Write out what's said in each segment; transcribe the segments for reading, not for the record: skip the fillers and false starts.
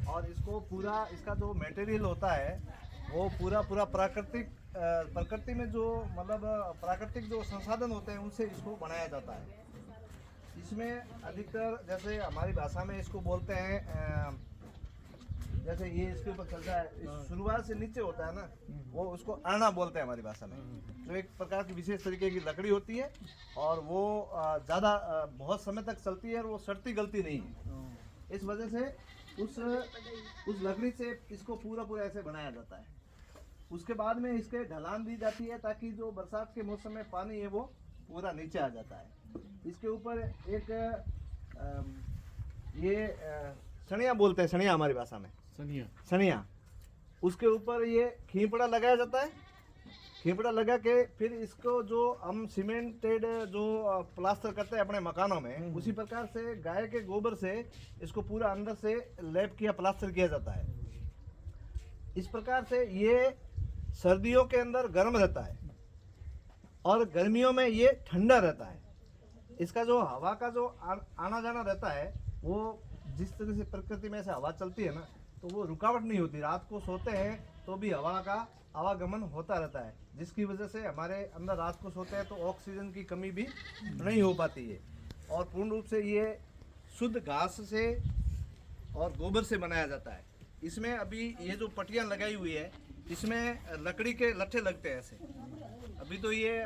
और इसको पूरा इसका जो मटेरियल होता है वो पूरा प्रकृति में जो मतलब प्राकृतिक जो संसाधन होते हैं उनसे इसको बनाया जाता है। इसमें अधिकतर जैसे हमारी भाषा में इसको बोलते हैं जैसे ये इसके ऊपर चलता है शुरुआत से नीचे होता है ना, वो उसको अरना बोलते हैं हमारी भाषा में, जो एक प्रकार की विशेष तरीके की लकड़ी होती है और वो ज़्यादा बहुत समय तक चलती है और वो सड़ती गलती नहीं है। इस वजह से उस लकड़ी से इसको पूरा ऐसे बनाया जाता है। उसके बाद में इसके ढलान दी जाती है ताकि जो बरसात के मौसम में पानी है वो पूरा नीचे आ जाता है। इसके ऊपर एक सनिया बोलते हैं, सनिया हमारी भाषा में सनिया, उसके ऊपर ये खींपड़ा लगाया जाता है। खींपड़ा लगा के फिर इसको जो हम सीमेंटेड जो प्लास्टर करते हैं अपने मकानों में, उसी प्रकार से गाय के गोबर से इसको पूरा अंदर से लेप किया प्लास्टर किया जाता है। इस प्रकार से ये सर्दियों के अंदर गर्म रहता है और गर्मियों में ये ठंडा रहता है। इसका जो हवा का जो आना जाना रहता है वो जिस तरह से प्रकृति में से हवा चलती है ना, तो वो रुकावट नहीं होती। रात को सोते हैं तो भी हवा का आवागमन होता रहता है, जिसकी वजह से हमारे अंदर रात को सोते हैं तो ऑक्सीजन की कमी भी नहीं हो पाती है। और पूर्ण रूप से ये शुद्ध घास से और गोबर से बनाया जाता है। इसमें अभी ये जो पट्टियाँ लगाई हुई है इसमें लकड़ी के लट्ठे लगते हैं ऐसे। अभी तो ये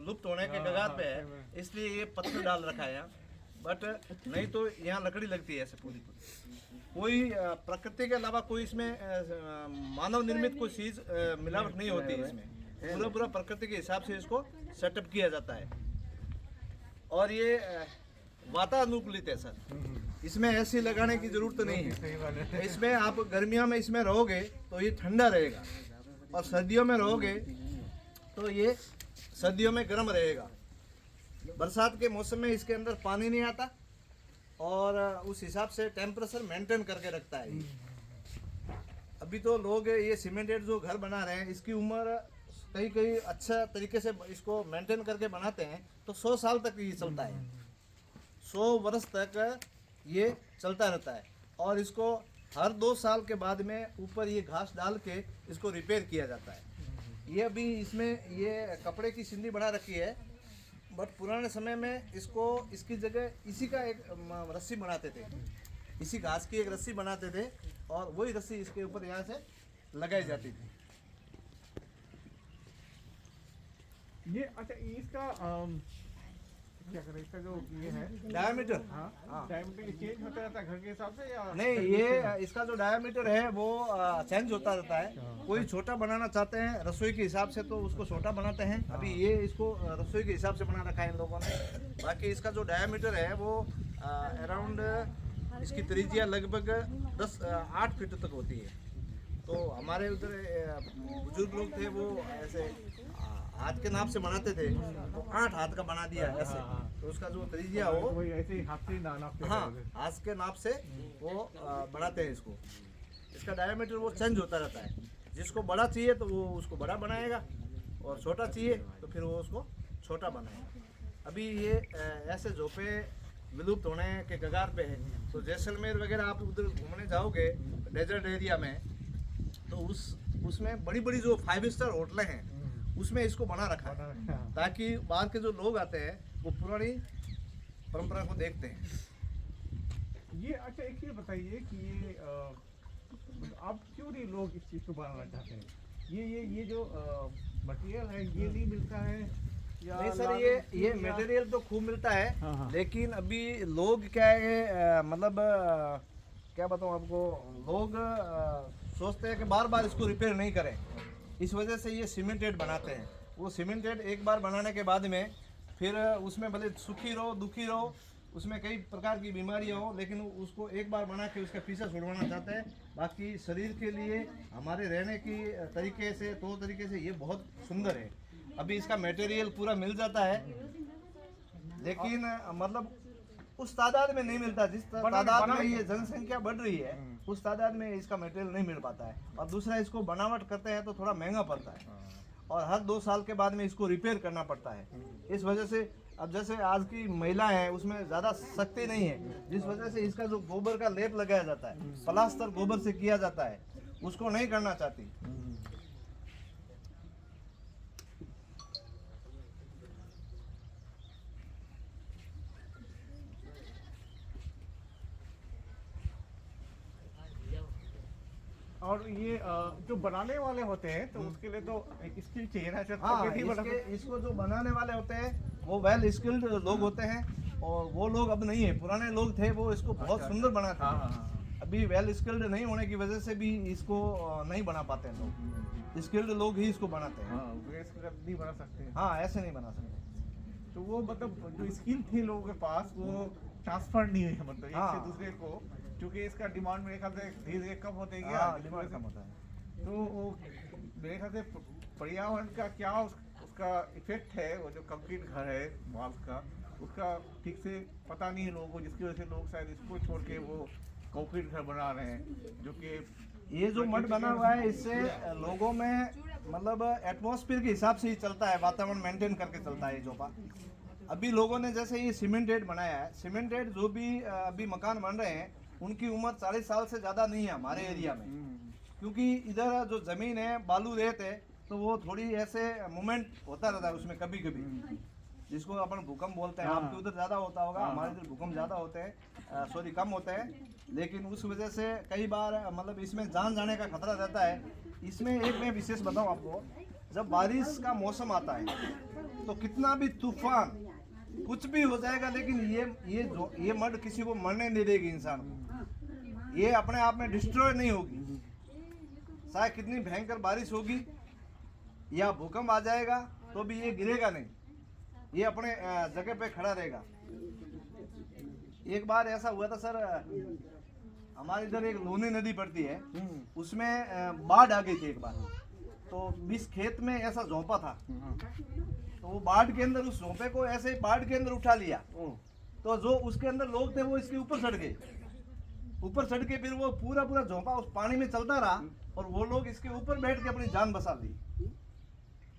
लुप्त होने के कगार पे है, इसलिए ये पत्थर डाल रखा है यहाँ, बट नहीं तो यहाँ लकड़ी लगती है ऐसे पूरी। कोई प्रकृति के अलावा कोई इसमें मानव निर्मित कोई चीज़ मिलावट नहीं होती है। इसमें पूरा प्रकृति के हिसाब से इसको सेटअप किया जाता है। और ये वातानुकूलित है सर, इसमें एसी लगाने की जरूरत नहीं है। इसमें आप गर्मियों में इसमें रहोगे तो ये ठंडा रहेगा और सर्दियों में रहोगे तो ये सर्दियों में गर्म रहेगा। बरसात के मौसम में इसके अंदर पानी नहीं आता और उस हिसाब से टेम्परेचर मेंटेन करके रखता है। अभी तो लोग ये सीमेंटेड जो घर बना रहे हैं इसकी उम्र कई अच्छा तरीके से इसको मेंटेन करके बनाते हैं तो 100 साल तक ये चलता है। 100 वर्ष तक ये चलता रहता है और इसको हर 2 साल के बाद में ऊपर ये घास डाल के इसको रिपेयर किया जाता है। ये अभी इसमें ये कपड़े की सिंदी बना रखी है, बट पुराने समय में इसकी जगह इसी का एक रस्सी बनाते थे, इसी घास की एक रस्सी बनाते थे और वही रस्सी इसके ऊपर यहाँ से लगाई जाती थी। ये अच्छा इसका क्या करें, इसका जो ये है डायमीटर, डायमीटर चेंज होता रहता है घर के हिसाब से या नहीं, ये इसका जो डायमीटर है वो चेंज होता रहता है। कोई छोटा बनाना चाहते हैं रसोई के हिसाब से तो उसको छोटा बनाते हैं। अभी ये इसको रसोई के हिसाब से बना रखा है इन लोगों ने। बाकी इसका जो डायमीटर है वो अराउंड इसकी त्रिज्या लगभग 8 फीट तक होती है। तो हमारे उधर बुजुर्ग लोग थे वो ऐसे हाथ के नाप से बनाते थे, तो 8 हाथ का बना दिया ऐसे, तो उसका जो त्रिज्या हो वही ऐसे ही हाथ से नाप के हाथ के नाप से वो बनाते हैं इसको। इसका डायमीटर वो चेंज होता रहता है, जिसको बड़ा चाहिए तो वो उसको बड़ा बनाएगा और छोटा चाहिए तो फिर वो उसको छोटा बनाएगा। अभी ये ऐसे झोपे विलुप्त होने के कगार पे है। तो जैसलमेर वगैरह आप उधर घूमने जाओगे डेजर्ट एरिया में तो उसमें बड़ी बड़ी जो 5 स्टार होटलें हैं उसमें इसको बना रखा है ताकि बाहर के जो लोग आते हैं वो पुरानी परंपरा को देखते हैं। ये अच्छा एक चीज बताइए कि ये आप क्यों नहीं लोग इस चीज़ को बनाना चाहते हैं? ये जो मटेरियल है ये नहीं मिलता है या नहीं सर, ये मटेरियल तो खूब मिलता है, लेकिन अभी लोग क्या है मतलब क्या बताऊँ आपको, लोग सोचते हैं कि बार बार इसको रिपेयर नहीं करें, इस वजह से ये सीमेंटेड बनाते हैं। वो सीमेंटेड एक बार बनाने के बाद में फिर उसमें भले सुखी रहो दुखी रहो, उसमें कई प्रकार की बीमारियां हो, लेकिन उसको एक बार बना के उसका पीछा छुड़वाना चाहते हैं। बाकी शरीर के लिए हमारे रहने की तरीके से तरीके से ये बहुत सुंदर है। अभी इसका मटेरियल पूरा मिल जाता है, लेकिन मतलब उस तादाद में नहीं मिलता जिस तादाद में ये जनसंख्या बढ़ रही है, उस तादाद में इसका मटेरियल नहीं मिल पाता है। और दूसरा, इसको बनावट करते हैं तो थोड़ा महंगा पड़ता है और हर 2 साल के बाद में इसको रिपेयर करना पड़ता है। इस वजह से अब जैसे आज की महिला है उसमें ज़्यादा शक्ति नहीं है, जिस वजह से इसका जो गोबर का लेप लगाया जाता है, प्लास्टर गोबर से किया जाता है, उसको नहीं करना चाहती। और ये जो बनाने वाले होते हैं तो उसके लिए तो एक स्किल चाहिए ना, शायद हाँ, पकड़ नहीं बना इसको जो बनाने वाले होते हैं वो वेल स्किल्ड लोग होते हैं, और वो लोग अब नहीं है, पुराने लोग थे वो इसको बहुत अच्छा, सुंदर बनाते हाँ, हैं। हाँ, हाँ। अभी वेल स्किल्ड नहीं होने की वजह से भी इसको नहीं बना पाते हैं लोग, स्किल्ड लोग ही इसको बनाते हैं। हाँ, वो इसको नहीं बना सकते। हाँ, ऐसे नहीं बना सकते। तो वो मतलब जो स्किल थी लोगों के पास वो ट्रांसफर नहीं हुई है, मतलब एक हाँ। से दूसरे को, क्योंकि इसका डिमांड मेरे ख्याल से धीरे धीरे कम होते गया। हाँ, डिमांड कम होता है। तो वो मेरे ख्याल से पर्यावरण का क्या उसका इफेक्ट है, वो जो कंक्रीट घर है माल्स का, उसका ठीक से पता नहीं है लोगों को, जिसकी वजह से लोग शायद इसको छोड़ के वो कंक्रीट घर बना रहे हैं, जो कि ये जो मड बना हुआ है इससे लोगों में मतलब एटमॉस्फेयर के हिसाब से ही चलता है, वातावरण मेंटेन करके चलता है जोपा। अभी लोगों ने जैसे ये सीमेंटेड बनाया है, सीमेंटेड जो भी अभी मकान बन रहे हैं उनकी उम्र 40 साल से ज़्यादा नहीं है हमारे एरिया में, क्योंकि इधर जो ज़मीन है बालू रेत है तो वो थोड़ी ऐसे मूवमेंट होता रहता है उसमें कभी कभी, जिसको अपन भूकंप बोलते हैं। हाँ। आपके उधर ज़्यादा होता होगा, हाँ। हमारे इधर भूकंप ज़्यादा होते हैं, सॉरी कम होते हैं, लेकिन उस वजह से कई बार मतलब इसमें जान जाने का खतरा रहता है। इसमें एक मैं विशेष बताऊं आपको, जब बारिश का मौसम आता है तो कितना भी तूफान कुछ भी हो जाएगा, लेकिन ये मड किसी को मरने नहीं देगी इंसान को, ये अपने आप में डिस्ट्रॉय नहीं होगी। चाहे कितनी भयंकर बारिश होगी या भूकंप आ जाएगा तो भी ये गिरेगा नहीं, ये अपने जगह पे खड़ा रहेगा। एक बार ऐसा हुआ था सर, हमारे इधर एक लोनी नदी पड़ती है, उसमें बाढ़ आ गई थी एक बार, तो इस खेत में ऐसा झोंपा था, तो वो बाढ़ के अंदर उस झोंपे को ऐसे बाढ़ के अंदर उठा लिया, तो जो उसके अंदर लोग थे वो इसके ऊपर चढ़ गए, ऊपर चढ़ के फिर वो पूरा झोंपा उस पानी में चलता रहा और वो लोग इसके ऊपर बैठ के अपनी जान बचा ली।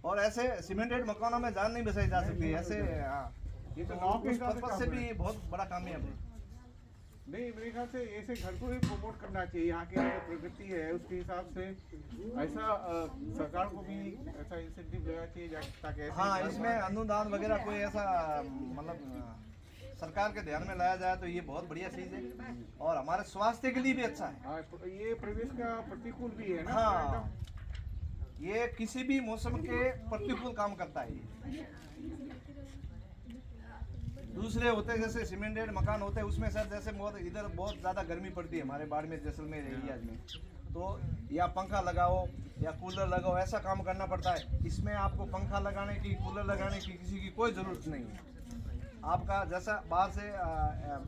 और ऐसे सीमेंटेड मकानों में जान नहीं बचाई जा सकती ऐसे। ये तो गाँव के उस हिसाब से पर्पस काम से है। भी बहुत बड़ा काम है अभी। नहीं, मेरे ख्याल से ऐसे घर को ही प्रमोट करना चाहिए, यहाँ की जो प्रगति है उसके हिसाब से ऐसा सरकार को भी ऐसा इंसेंटिव देना चाहिए ताकि ऐसे हाँ, घर इसमें अनुदान वगैरह कोई ऐसा मतलब सरकार के ध्यान में लाया जाए तो ये बहुत बढ़िया चीज है और हमारे स्वास्थ्य के लिए भी अच्छा है। हाँ, ये परिवेश का प्रतिकूल भी है ना। हाँ, ये किसी भी मौसम के प्रतिकूल काम करता है ये। दूसरे होते हैं जैसे सीमेंटेड मकान होते हैं उसमें सर जैसे इधर बहुत ज़्यादा गर्मी पड़ती है हमारे बाड़मेर जैसलमेर एरियाज में, तो या पंखा लगाओ या कूलर लगाओ ऐसा काम करना पड़ता है। इसमें आपको पंखा लगाने की कूलर लगाने की किसी की कोई ज़रूरत नहीं है। आपका जैसा बाहर से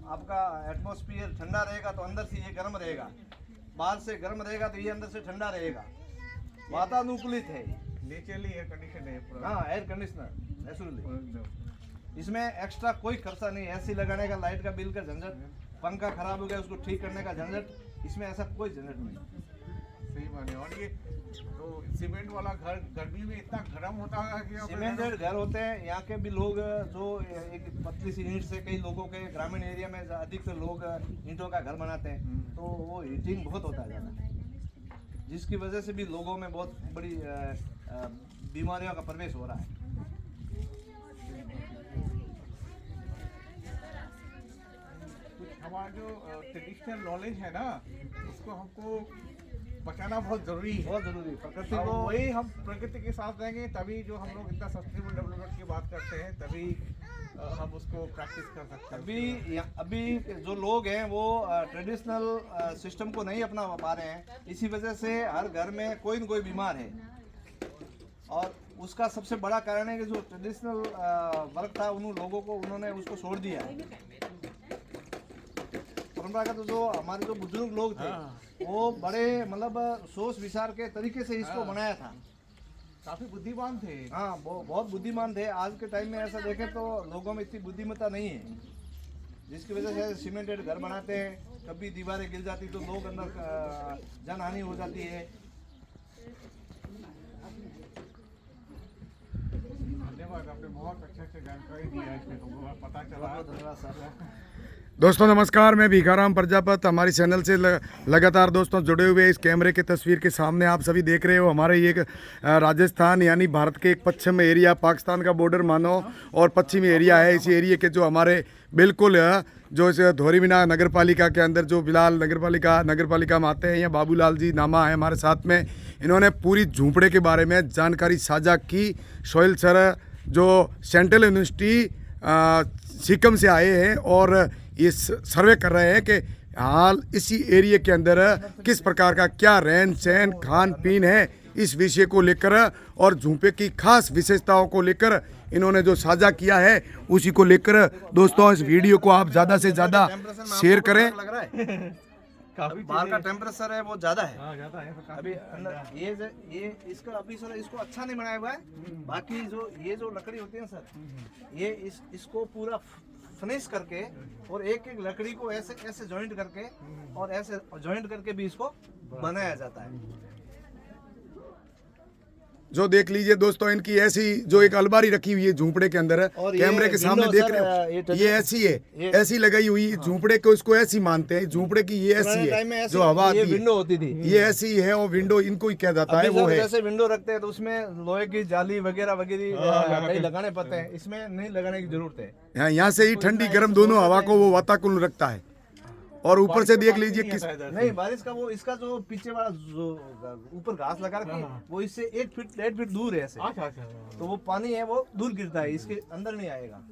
आपका एटमॉस्फेयर ठंडा रहेगा तो अंदर से ये गर्म रहेगा, बाहर से गर्म रहेगा तो ये अंदर से ठंडा रहेगा, वातानुकूलित है, नेचुरली एयर कंडीशन है पूरा। हाँ, एयर कंडीशनर नेचुरली। इसमें एक्स्ट्रा कोई खर्चा नहीं, एसी लगाने का, लाइट का बिल का झंझट, पंखा खराब हो गया उसको ठीक करने का झंझट, इसमें ऐसा कोई झंझट नहीं। सही बात है। और ये तो सीमेंट वाला घर गर्मी में इतना गर्म होता है कि सीमेंटेड घर होते हैं यहाँ के भी लोग, जो एक पतली सी ईंट से कई लोगों के ग्रामीण एरिया में अधिकतर लोग ईंटों का घर बनाते हैं, तो वो हीटिंग बहुत होता है ज़्यादा, जिसकी वजह से भी लोगों में बहुत बड़ी बीमारियों का प्रवेश हो रहा है। हमारा जो ट्रेडिशनल नॉलेज है ना उसको हमको बचाना बहुत जरूरी है। बहुत जरूरी है प्रकृति और को। वही हम प्रकृति के साथ रहेंगे तभी जो हम लोग इतना सस्टेनेबल डेवलपमेंट की बात करते हैं तभी हम उसको प्रैक्टिस कर सकते हैं। अभी जो लोग हैं वो ट्रेडिशनल सिस्टम को नहीं अपना पा रहे हैं, इसी वजह से हर घर में कोई न कोई बीमार है, और उसका सबसे बड़ा कारण है कि जो ट्रेडिशनल वर्क था उन लोगों को उन्होंने उसको छोड़ दिया। परंपरागत तो जो हमारे जो बुजुर्ग लोग थे वो बड़े मतलब सोच विचार के तरीके से इसको बनाया था, काफी बुद्धिमान थे। हाँ, बहुत बुद्धिमान थे। आज के टाइम में ऐसा देखें तो लोगों में इतनी बुद्धिमत्ता नहीं है, जिसकी वजह से सीमेंटेड घर बनाते हैं, कभी दीवारें गिर जाती तो लोग अंदर जनहानि हो जाती है। धन्यवाद, आपने बहुत अच्छे जानकारी दी है, इसमें हमको पता चला। धन्यवाद सर। दोस्तों नमस्कार, मैं भिखाराम प्रजापत हमारी चैनल से लगातार दोस्तों जुड़े हुए इस कैमरे की तस्वीर के सामने आप सभी देख रहे हो हमारे ये एक राजस्थान यानी भारत के एक पश्चिम एरिया, पाकिस्तान का बॉर्डर मानो और पश्चिमी एरिया है। इस एरिया के जो हमारे बिल्कुल जो इस धोरीमीना नगर पालिका के अंदर जो बिलाल नगर पालिका में आते हैं, या बाबूलाल जी नामा है हमारे साथ में। इन्होंने पूरी झूंपड़े के बारे में जानकारी साझा की। सोहेल सर जो सेंट्रल यूनिवर्सिटी सिक्किम से आए हैं और ये सर्वे कर रहे हैं कि हाल इसी एरिया के अंदर किस प्रकार का क्या रहन सहन खान पीन है, इस विषय को लेकर और झूंपे की खास विशेषताओं को लेकर इन्होंने जो साझा किया है उसी को लेकर दोस्तों इस वीडियो को आप ज़्यादा से ज़्यादा शेयर करें। बाहर का टेम्परेचर है वो ज्यादा है। हाँ, जाता है तो अभी अंदर ये इसका अभी सर इसको अच्छा नहीं बनाया हुआ है। बाकी जो ये जो लकड़ी होती है सर, ये इसको पूरा फिनिश करके और एक एक लकड़ी को ऐसे ऐसे जॉइंट करके और ऐसे जॉइंट करके भी इसको बनाया जाता है। जो देख लीजिए दोस्तों, इनकी ऐसी जो एक अलमारी रखी हुई है झूंपड़े के अंदर, और कैमरे के सामने देख सर, रहे हो, ये ऐसी है, ऐसी लगाई हुई झूंपड़े को इसको ऐसी मानते हैं। झूंपड़े की ये ऐसी है जो हवा आती है, विंडो होती थी, ये ऐसी है और विंडो इनको ही कहा जाता है वो है। जैसे विंडो रखते हैं तो उसमें लोहे की जाली वगैरह वगैरह लगाने पड़ते हैं, इसमें नहीं लगाने की जरूरत है। यहाँ से ही ठंडी गर्म दोनों हवा को वो वाताकुल रखता है। और ऊपर से देख लीजिए किस नहीं बारिश का वो इसका जो पीछे वाला जो ऊपर घास लगा रखी है वो इससे 1 फीट 1.5 फीट दूर है ऐसे। अच्छा। तो वो पानी है वो दूर गिरता है, इसके अंदर नहीं आएगा।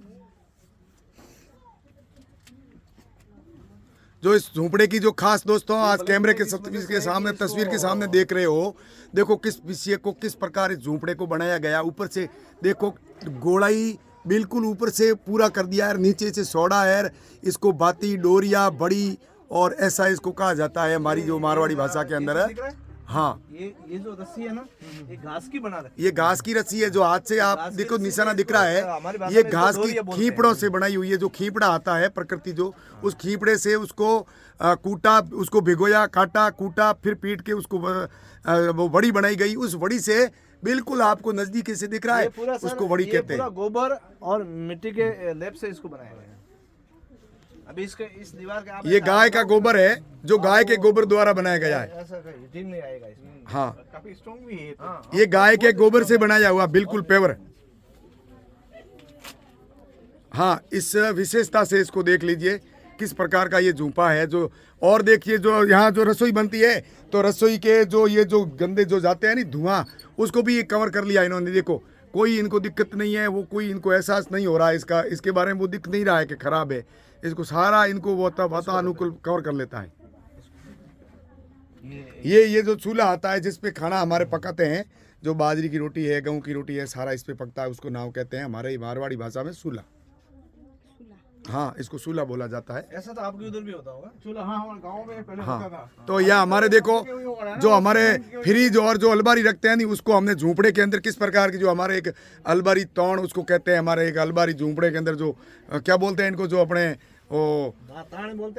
जो इस झूंपड़े की जो खास दोस्तों आज कैमरे के तस्वीर के सामने देख रहे हो, देखो किस विषय को किस प्रकार इस झूंपड़े को बनाया गया। ऊपर से देखो गोलाई बिल्कुल ऊपर से पूरा कर दिया है, नीचे से सोडा है, इसको बाती डोरिया बड़ी और ऐसा इसको कहा जाता है हमारी जो मारवाड़ी भाषा के अंदर है। हाँ, ये जो रस्सी है ना, ये घास की बना रखी है। ये घास की रस्सी है जो हाथ से आप देखो निशाना दिख रहा है, ये घास की खीपड़ों से बनाई हुई है। जो खीपड़ा आता है प्रकृति जो, उस खीपड़े से उसको कूटा, उसको भिगोया, काटा, कूटा, फिर पीट के उसको वो बड़ी बनाई गई। उस बड़ी से बिल्कुल आपको नजदीक से दिख रहा है, उसको बड़ी कहते हैं। गोबर और मिट्टी के लेप से इसको बनाया गया है। अभी इसके इस दीवार के आप ये गाय का गोबर है जो गाय के गोबर द्वारा बनाया गया है। ऐसा टीन नहीं आएगा इसमें। हाँ, काफी स्ट्रॉन्ग भी है। हाँ, ये गाय के गोबर से बनाया हुआ बिल्कुल पेवर। हाँ, इस विशेषता से इसको देख लीजिए किस प्रकार का ये झूंपा है। जो और देखिए जो यहाँ जो रसोई बनती है तो रसोई के जो ये जो गंदे जो जाते हैं नहीं धुआं, उसको भी ये कवर कर लिया इन्होंने। देखो कोई इनको दिक्कत नहीं है, वो कोई इनको एहसास नहीं हो रहा है इसका, इसके बारे में वो दिख नहीं रहा है कि खराब है। इसको सारा इनको वातानुकूल कवर कर लेता है। ये जो चूल्हा आता है जिस पे खाना हमारे पकाते हैं, जो बाजरी की रोटी है, गेहूं की रोटी है, सारा इस पे पकता है, उसको नाव कहते हैं हमारे मारवाड़ी भाषा में सूला। हाँ, इसको सूला बोला जाता है। ऐसा तो आपके उधर भी होता होगा चूल्हा। हाँ, हमारे गाँव में पहले हाँ, होता था। तो यह हमारे देखो जो हमारे फ्रिज और जो अलमारी रखते हैं नहीं, उसको हमने झूंपड़े के अंदर किस प्रकार की जो हमारे एक अलमारी तौण उसको कहते हैं। हमारे एक अलमारी झूंपड़े के अंदर जो क्या बोलते हैं इनको, जो अपने वो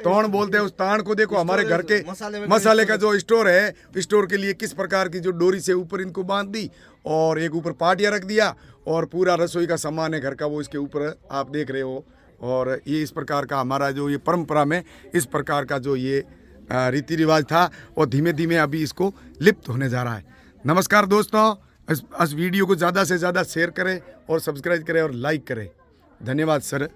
तौण बोलते हैं, उस ताण को देखो हमारे घर के मसाले का जो स्टोर है, स्टोर के लिए किस प्रकार की जो डोरी से ऊपर इनको बांध दी और एक ऊपर पाटिया रख दिया और पूरा रसोई का सामान है घर का वो इसके ऊपर आप देख रहे हो। और ये इस प्रकार का हमारा जो ये परंपरा में इस प्रकार का जो ये रीति रिवाज था और धीमे धीमे अभी इसको लिप्त होने जा रहा है। नमस्कार दोस्तों, इस वीडियो को ज़्यादा से ज़्यादा शेयर करें और सब्सक्राइब करें और लाइक करें। धन्यवाद सर।